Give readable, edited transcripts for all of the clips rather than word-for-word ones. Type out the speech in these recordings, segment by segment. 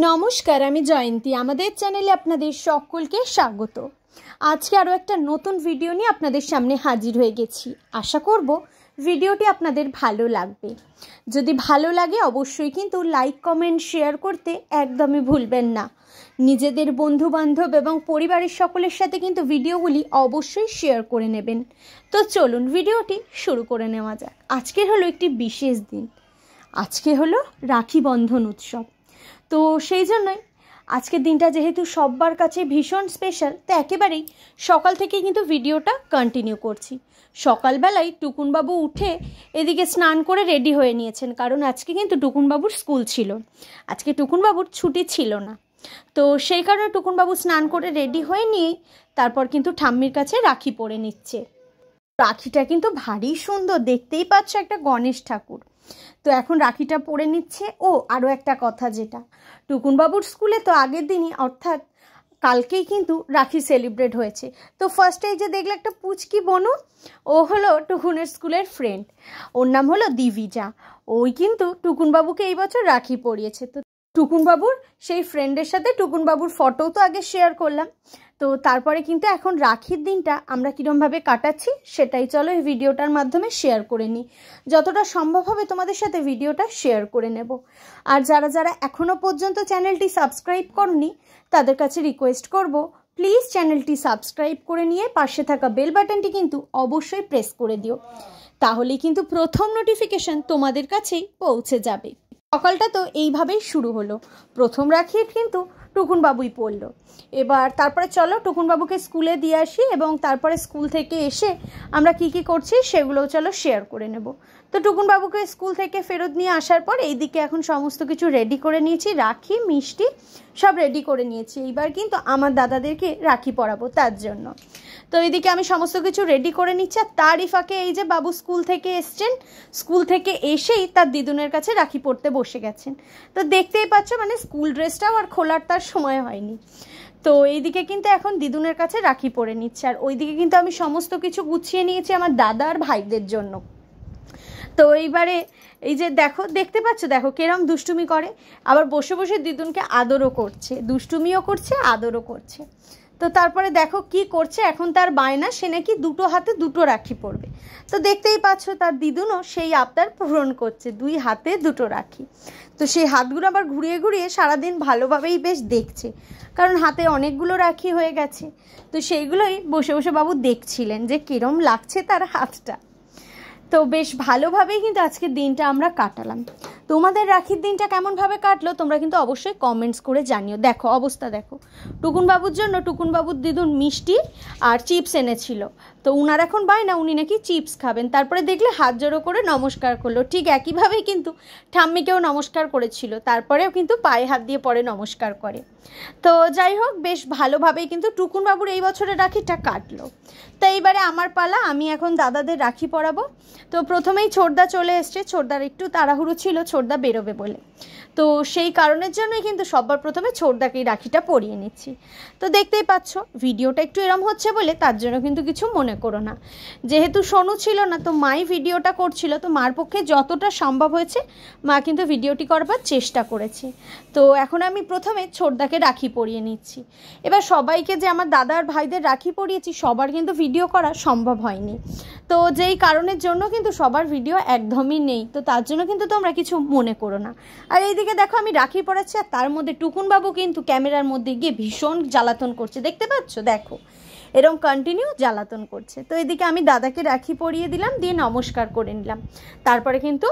নমস্কার, আমি জয়ন্তী। আমাদের চ্যানেলে আপনাদের সকলকে স্বাগত। আজকে আরও একটা নতুন ভিডিও নিয়ে আপনাদের সামনে হাজির হয়ে গেছি। আশা করব ভিডিওটি আপনাদের ভালো লাগবে। যদি ভালো লাগে অবশ্যই কিন্তু লাইক, কমেন্ট, শেয়ার করতে একদমই ভুলবেন না। নিজেদের বন্ধুবান্ধব এবং পরিবারের সকলের সাথে কিন্তু ভিডিওগুলি অবশ্যই শেয়ার করে নেবেন। তো চলুন ভিডিওটি শুরু করে নেওয়া যাক। আজকের হলো একটি বিশেষ দিন। আজকে হলো রাখি বন্ধন উৎসব। তো সেই জন্যই আজকের দিনটা যেহেতু সবার কাছে ভীষণ স্পেশাল, তো একেবারেই সকাল থেকে কিন্তু ভিডিওটা কন্টিনিউ করছি। সকালবেলায় টুকুনবাবু উঠে এদিকে স্নান করে রেডি হয়ে নিয়েছেন, কারণ আজকে কিন্তু টুকুনবাবুর স্কুল ছিল। আজকে টুকুনবাবুর ছুটি ছিল না, তো সেই কারণে টুকুনবাবু স্নান করে রেডি হয়ে নিয়ে তারপর কিন্তু ঠাম্মির কাছে রাখি পরে নিচ্ছে। রাখিটা কিন্তু ভারী সুন্দর, দেখতেই পাচ্ছ একটা গণেশ ঠাকুর। তো এখন রাখিটা পরে নিচ্ছে। ও আরও একটা কথা, যেটা টুকুনবাবুর স্কুলে তো আগের দিনই অর্থাৎ কালকেই কিন্তু রাখি সেলিব্রেট হয়েছে। তো ফার্স্টে এই যে দেখলে একটা পুচকি বনু, ও হলো টুকুনের স্কুলের ফ্রেন্ড, ওর নাম হলো দিবিজা। ওই কিন্তু টুকুনবাবুকে এই বছর রাখি পরিয়েছে। তো টুকুনবাবুর সেই ফ্রেন্ডের সাথে টুকুনবাবুর ফটোও তো আগে শেয়ার করলাম। তো তারপরে কিন্তু এখন রাখির দিনটা আমরা কীরমভাবে কাটাচ্ছি সেটাই চলো এই ভিডিওটার মাধ্যমে শেয়ার করে নিই। যতটা সম্ভব হবে তোমাদের সাথে ভিডিওটা শেয়ার করে নেব। আর যারা যারা এখনও পর্যন্ত চ্যানেলটি সাবস্ক্রাইব করনি তাদের কাছে রিকোয়েস্ট করব, প্লিজ চ্যানেলটি সাবস্ক্রাইব করে নিয়ে পাশে থাকা বেল বাটনটি কিন্তু অবশ্যই প্রেস করে দিও, তাহলেই কিন্তু প্রথম নোটিফিকেশন তোমাদের কাছেই পৌঁছে যাবে। সকালটা তো এইভাবেই শুরু হলো। প্রথম রাখি কিন্তু টুকুনবাবুই পড়লো। এবার তারপরে চলো টুকুনবাবুকে স্কুলে দিয়ে আসি, এবং তারপরে স্কুল থেকে এসে আমরা কি কি করছি সেগুলোও চলো শেয়ার করে নেব। তো টুকুনবাবুকে স্কুল থেকে ফেরত নিয়ে আসার পর এইদিকে এখন সমস্ত কিছু রেডি করে নিয়েছি, রাখি, মিষ্টি সব রেডি করে নিয়েছি। এইবার কিন্তু আমার দাদাদেরকে রাখি পরাবো, তার জন্য তো এইদিকে আমি সমস্ত কিছু রেডি করে নিচ্ছি। আর তারই ফাঁকে এই যে বাবু স্কুল থেকে এসছেন, স্কুল থেকে এসেই তার দিদুনের কাছে রাখি পরতে বসে গেছেন। তো দেখতেই পাচ্ছ, মানে স্কুল ড্রেসটাও আর খোলার তার সময় হয়নি। তো এইদিকে কিন্তু এখন দিদুনের কাছে রাখি পরে নিচ্ছে, আর ওইদিকে কিন্তু আমি সমস্ত কিছু গুছিয়ে নিয়েছি আমার দাদা আর ভাইদের জন্য। তো এইবারে এই যে দেখো, দেখতে পাচ্ছ, দেখো কেরম দুষ্টুমি করে, আবার বসে বসে দিদুনকে আদরও করছে, দুষ্টুমিও করছে, আদরও করছে। তো তারপরে দেখো কি করছে, এখন তার বায়না সে নাকি দুটো হাতে দুটো রাখি পরবে। তো দেখতেই পাচ্ছ তার দিদুনও সেই আবদার পূরণ করছে, দুই হাতে দুটো রাখি। তো সেই হাতগুলো আবার ঘুরিয়ে ঘুরিয়ে সারাদিন ভালোভাবেই বেশ দেখছে, কারণ হাতে অনেকগুলো রাখি হয়ে গেছে। তো সেইগুলোই বসে বসে বাবু দেখছিলেন যে কিরম লাগছে তার হাতটা। তো বেশ ভালোভাবেই কিন্তু আজকের দিনটা আমরা কাটালাম। তোমাদের রাখির দিনটা কেমনভাবে কাটলো তোমরা কিন্তু অবশ্যই কমেন্টস করে জানিও। দেখো অবস্থা দেখো, টুকুনবাবুর জন্য টুকুনবাবুর দিদুন মিষ্টি আর চিপস এনেছিল। তো উনার এখন বায়না উনি নাকি চিপস খাবেন। তারপরে দেখলে হাত জোড়ো করে নমস্কার করলো। ঠিক একইভাবেই কিন্তু ঠাম্মিকেও নমস্কার করেছিল, তারপরেও কিন্তু পায়ে হাত দিয়ে পরে নমস্কার করে। তো যাই হোক, বেশ ভালোভাবেই কিন্তু টুকুনবাবুর এই বছরের রাখিটা কাটলো। তো এইবারে আমার পালা, আমি এখন দাদাদের রাখি পরাবো। তো প্রথমেই ছোটদা চলে এসছে, ছোটদার একটু তাড়াহুড়ো ছিল ছোটদা বেরোবে বলে। তো সেই কারণের জন্যই কিন্তু সবার প্রথমে ছোটদাকেই রাখিটা পরিয়ে নিচ্ছি। তো দেখতেই পাচ্ছ ভিডিওটা একটু এরম হচ্ছে বলে তার জন্য কিন্তু কিছু মনে করো না। যেহেতু সোনু ছিল না, তো মাই ভিডিওটা করছিল, তো মার পক্ষে যতটা সম্ভব হয়েছে মা কিন্তু ভিডিওটি করবার চেষ্টা করেছে। তো এখন আমি প্রথমে ছোটদাকে রাখি পরিয়ে নিচ্ছি। এবার সবাইকে যে আমার দাদার ভাইদের রাখি পরিয়েছি সবার কিন্তু ভিডিও করা সম্ভব হয়নি, তো যেই কারণের জন্য কিন্তু সবার ভিডিও একদমই নেই। তো তার জন্য কিন্তু তোমরা কিছু মনে করো না। আর এইদিকে দেখো আমি রাখি পরাচ্ছি, আর তার মধ্যে টুকুনবাবু কিন্তু ক্যামেরার মধ্যে গিয়ে ভীষণ জ্বালাতন করছে, দেখতে পাচ্ছ, দেখো এরকম কন্টিনিউ জ্বালাতন করছে। তো এদিকে আমি দাদাকে রাখি পরিয়ে দিলাম, দিয়ে নমস্কার করে নিলাম। তারপরে কিন্তু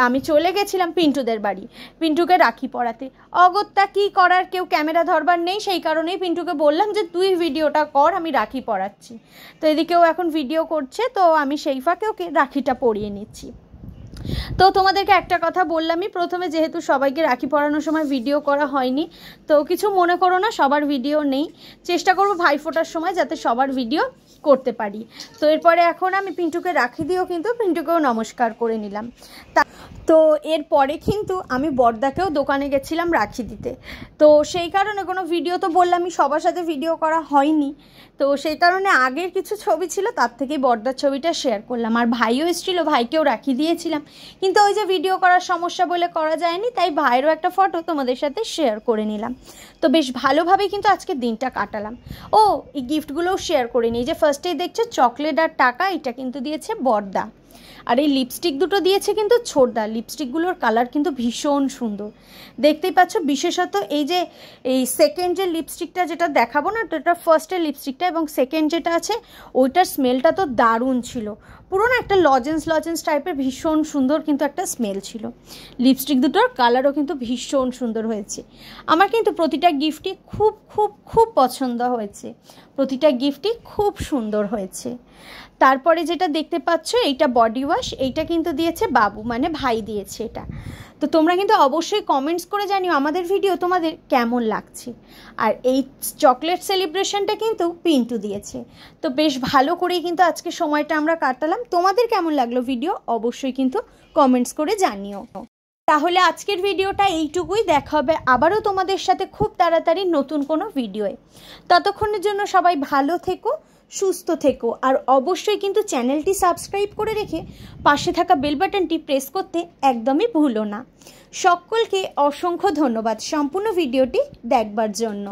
আমি চলে গেছিলাম পিন্টুদের বাড়ি পিন্টুকে রাখি পরাতে। অগত্যা কি করার, কেউ ক্যামেরা ধরবার নেই, সেই কারণেই পিন্টুকে বললাম যে তুই ভিডিওটা কর, আমি রাখি পরাচ্ছি। তো এদিকেও এখন ভিডিও করছে, তো আমি সেই ফাঁকে ওকে রাখিটা পরিয়ে নিচ্ছি। তো তোমাদেরকে একটা কথা বললামই প্রথমে, যেহেতু সবাইকে রাখি পরানোর সময় ভিডিও করা হয়নি, তো কিছু মনে করো না, সবার ভিডিও নেই। চেষ্টা করবো ভাইফোঁটার সময় যাতে সবার ভিডিও করতে পারি। তো এরপরে এখন আমি পিন্টুকে রাখি দিয়েও কিন্তু পিন্টুকেও নমস্কার করে নিলাম। তো এরপরে কিন্তু আমি বড়দাকেও দোকানে গেছিলাম রাখি দিতে। তো সেই কারণে কোনো ভিডিও তো বললামই সবার সাথে ভিডিও করা হয়নি। তো সেই কারণে আগের কিছু ছবি ছিল, তার থেকেই বড়দার ছবিটা শেয়ার করলাম। আর ভাইও এসেছিলো, ভাইকেও রাখি দিয়েছিলাম। কিন্তু ওই যে ভিডিও করার সমস্যা বলে করা যায়নি, তাই ভাইয়েরও একটা ফটো তোমাদের সাথে শেয়ার করে নিলাম। তো বেশ ভালোভাবেই কিন্তু আজকে দিনটা কাটালাম। ও এই গিফটগুলোও শেয়ার করে নিই। যে ফার্স্টেই দেখছো চকলেট আর টাকা, এটা কিন্তু দিয়েছে বড়দা। আর এই লিপস্টিক দুটো দিয়েছে কিন্তু ছোটদা। লিপস্টিকগুলোর কালার কিন্তু ভীষণ সুন্দর, দেখতেই পাচ্ছ। বিশেষত এই যে এই সেকেন্ড যে লিপস্টিকটা যেটা দেখাবো না, এটা ফার্স্টের লিপস্টিকটা, এবং সেকেন্ড যেটা আছে ওইটার স্মেলটা তো দারুণ ছিল। পুরো না একটা লজেন্স টাইপের ভীষণ সুন্দর কিন্তু একটা স্মেল ছিল। লিপস্টিক দুটোর কালারও কিন্তু ভীষণ সুন্দর হয়েছে। আমার কিন্তু প্রতিটা গিফটই খুব খুব খুব পছন্দ হয়েছে, প্রতিটা গিফটই খুব সুন্দর হয়েছে। তারপরে যেটা দেখতে পাচ্ছ এইটা বডি ওয়াশ, এইটা কিন্তু দিয়েছে বাবু, মানে ভাই দিয়েছে এটা। তো তোমরা কিন্তু অবশ্যই কমেন্টস করে জানিও আমাদের ভিডিও তোমাদের কেমন লাগছে। আর এই চকলেট সেলিব্রেশনটা কিন্তু পিন্টু দিয়েছে। তো বেশ ভালো করেই কিন্তু আজকে সময়টা আমরা কাটালাম। তোমাদের কেমন লাগলো ভিডিও অবশ্যই কিন্তু কমেন্টস করে জানিও। তাহলে আজকের ভিডিওটা এইটুকুই, দেখা হবে আবারও তোমাদের সাথে খুব তাড়াতাড়ি নতুন কোনো ভিডিওয়ে। ততক্ষণের জন্য সবাই ভালো থেকো, সুস্থ থেকো, আর অবশ্যই কিন্তু চ্যানেলটি সাবস্ক্রাইব করে রেখে পাশে থাকা বেল বাটনটি প্রেস করতে একদমই ভুলো না। সকলকে অসংখ্য ধন্যবাদ সম্পূর্ণ ভিডিওটি দেখবার জন্য।